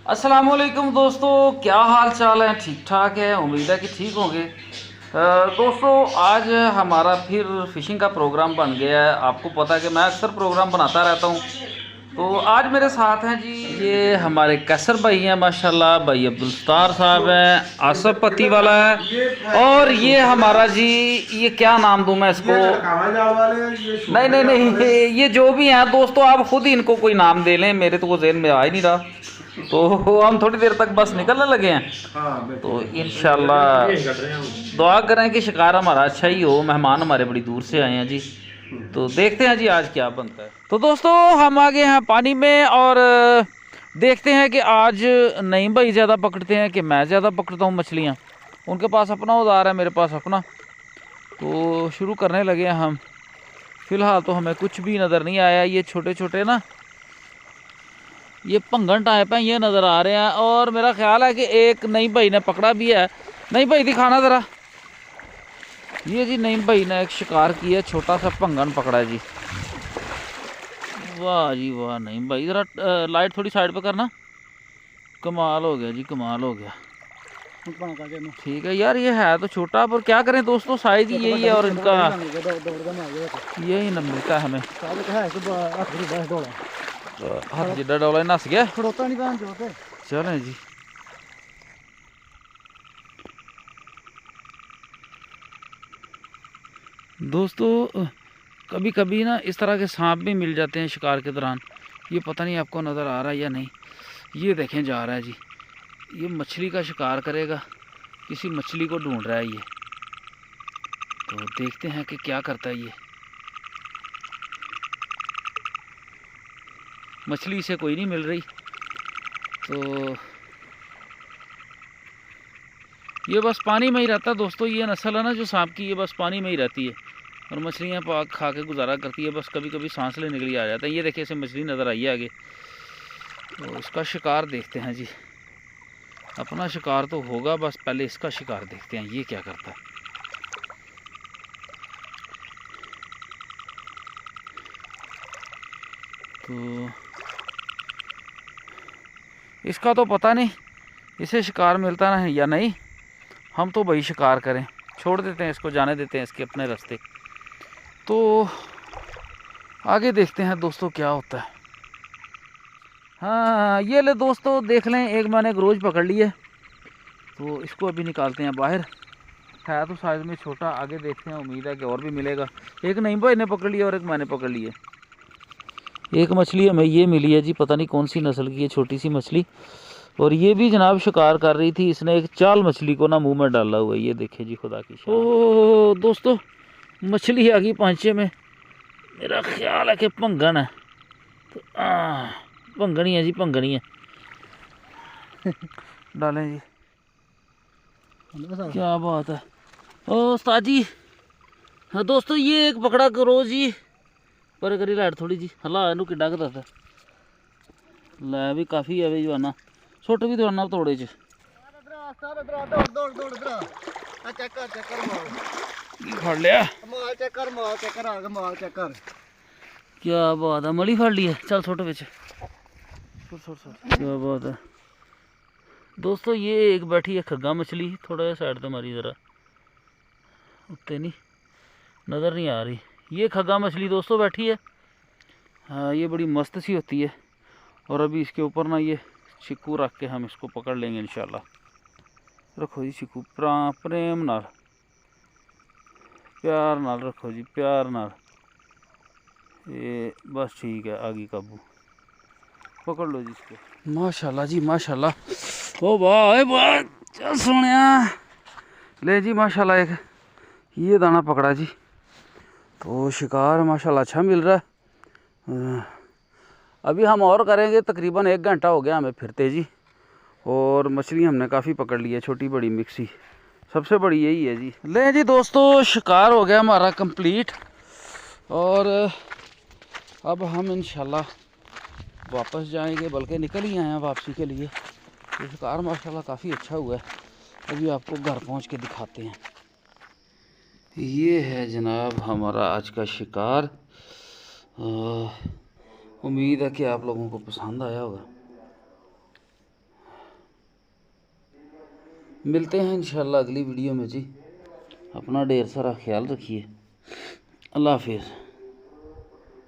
अस्सलामुअलैकुम दोस्तों, क्या हाल चाल है? ठीक ठाक है, उम्मीद है कि ठीक होंगे। दोस्तों आज हमारा फिर फ़िशिंग का प्रोग्राम बन गया है। आपको पता है कि मैं अक्सर प्रोग्राम बनाता रहता हूँ। तो आज मेरे साथ हैं जी, ये हमारे कैसर भाई हैं माशाल्लाह, भाई अब्दुल सत्तार साहब हैं, आसफ पति वाला है, और ये हमारा जी, ये क्या नाम दूँ मैं इसको? नहीं नहीं नहीं, ये जो भी हैं दोस्तों, आप खुद ही इनको कोई नाम दे लें, मेरे तो वो ज़हन में आ ही नहीं रहा। तो हम थोड़ी देर तक बस निकलने लगे हैं। तो इंशाल्लाह दुआ करें कि शिकार हमारा अच्छा ही हो। मेहमान हमारे बड़ी दूर से आए हैं जी, तो देखते हैं जी आज क्या बनता है। तो दोस्तों हम आ गए हैं पानी में, और देखते हैं कि आज नईम भाई ज़्यादा पकड़ते हैं कि मैं ज़्यादा पकड़ता हूँ मछलियाँ। उनके पास अपना औजार है, मेरे पास अपना। तो शुरू करने लगे हैं हम। फ़िलहाल तो हमें कुछ भी नज़र नहीं आया। ये छोटे छोटे ना, ये भंगन टाइप है, ये नज़र आ रहे हैं। और मेरा ख्याल है कि एक नईम भाई ने पकड़ा भी है। नईम भाई दिखाना ज़रा। ये जी नईम भाई ने एक शिकार किया, छोटा सा भंगन पकड़ा है जी। वाह जी वाह नईम भाई, ज़रा लाइट थोड़ी साइड पे करना। कमाल हो गया जी, कमाल हो गया। ठीक है यार, ये है तो छोटा, पर क्या करें दोस्तों, साइज ही यही है और इनका यही न मिलता है हमें। हाथ जिड्डा डोला नस गया। चलें जी। दोस्तों कभी कभी ना इस तरह के सांप भी मिल जाते हैं शिकार के दौरान। ये पता नहीं आपको नज़र आ रहा है या नहीं। ये देखें जा रहा है जी, ये मछली का शिकार करेगा, किसी मछली को ढूंढ रहा है ये। तो देखते हैं कि क्या करता है ये। मछली इसे कोई नहीं मिल रही, तो ये बस पानी में ही रहता है दोस्तों। ये नस्ल है ना जो सांप की, ये बस पानी में ही रहती है और मछलियाँ पाक खा के गुजारा करती है। बस कभी कभी सांस लेने के लिए आ जाता है। ये देखिए, इसे मछली नज़र आई है आगे, तो इसका शिकार देखते हैं जी। अपना शिकार तो होगा, बस पहले इसका शिकार देखते हैं ये क्या करता है। तो इसका तो पता नहीं इसे शिकार मिलता है या नहीं। हम तो भाई शिकार करें, छोड़ देते हैं इसको, जाने देते हैं इसके अपने रास्ते। तो आगे देखते हैं दोस्तों क्या होता है। हाँ ये ले दोस्तों, देख लें, एक मैंने ग्रोज पकड़ ली है। तो इसको अभी निकालते हैं बाहर। है तो साइज़ में छोटा, आगे देखते हैं, उम्मीद है कि और भी मिलेगा। एक नईम भाई ने पकड़ लिया और एक मैंने पकड़ ली है। एक मछली हमें ये मिली है जी, पता नहीं कौन सी नस्ल की है, छोटी सी मछली। और ये भी जनाब शिकार कर रही थी, इसने एक चाल मछली को ना मुंह में डाला हुआ है। ये देखे जी, खुदा की शान। ओह दोस्तों, मछली आ गई पांचे में। मेरा ख्याल है कि भंगन है। तो भंगन ही है जी, भंगन ही है। डालें जी, क्या बात है। ओ उस्ताद जी, हाँ दोस्तों, ये एक पकड़ा करो जी। पर करी लाइट थोड़ी जी, हला इनू किड्डा कर दस लै भी काफ़ी है जवाना। सुट भी दवाना तोड़े च फड़ लिया। क्या बात है, मली फड़ ली है। चल सुट बिच, क्या बात है दोस्तों। ये एक बैठी है खग्गा मछली, थोड़ा सा साइड पे मारी ज़रा, उत्ते नहीं नज़र नहीं आ रही। ये खग्गा मछली दोस्तों बैठी है। हाँ ये बड़ी मस्त सी होती है। और अभी इसके ऊपर ना ये चिक्कू रख के हम इसको पकड़ लेंगे इंशाल्लाह। रखो जी चिक्कू, प्रेम नाल, प्यार नाल रखो जी, प्यार नाल। ये बस ठीक है, आगे काबू, पकड़ लो जी इसको। माशाल्लाह जी माशाल्लाह। ओ वाह वाह, चल सोनिया। ले जी माशाल्लाह, एक ये दाना पकड़ा जी। तो शिकार माशाल्लाह अच्छा मिल रहा है। अभी हम और करेंगे, तकरीबन 1 घंटा हो गया हमें फिरते जी। और मछली हमने काफ़ी पकड़ ली है, छोटी बड़ी मिक्सी, सबसे बड़ी यही है जी। ले जी दोस्तों, शिकार हो गया हमारा कंप्लीट। और अब हम इंशाल्लाह वापस जाएंगे, बल्कि निकल ही आए हैं वापसी के लिए। तो शिकार माशाल्लाह काफ़ी अच्छा हुआ है। अभी आपको घर पहुंच के दिखाते हैं। ये है जनाब हमारा आज का शिकार। उम्मीद है कि आप लोगों को पसंद आया होगा। मिलते हैं इंशाल्लाह अगली वीडियो में जी। अपना ढेर सारा ख्याल रखिए। अल्लाह हाफिज़।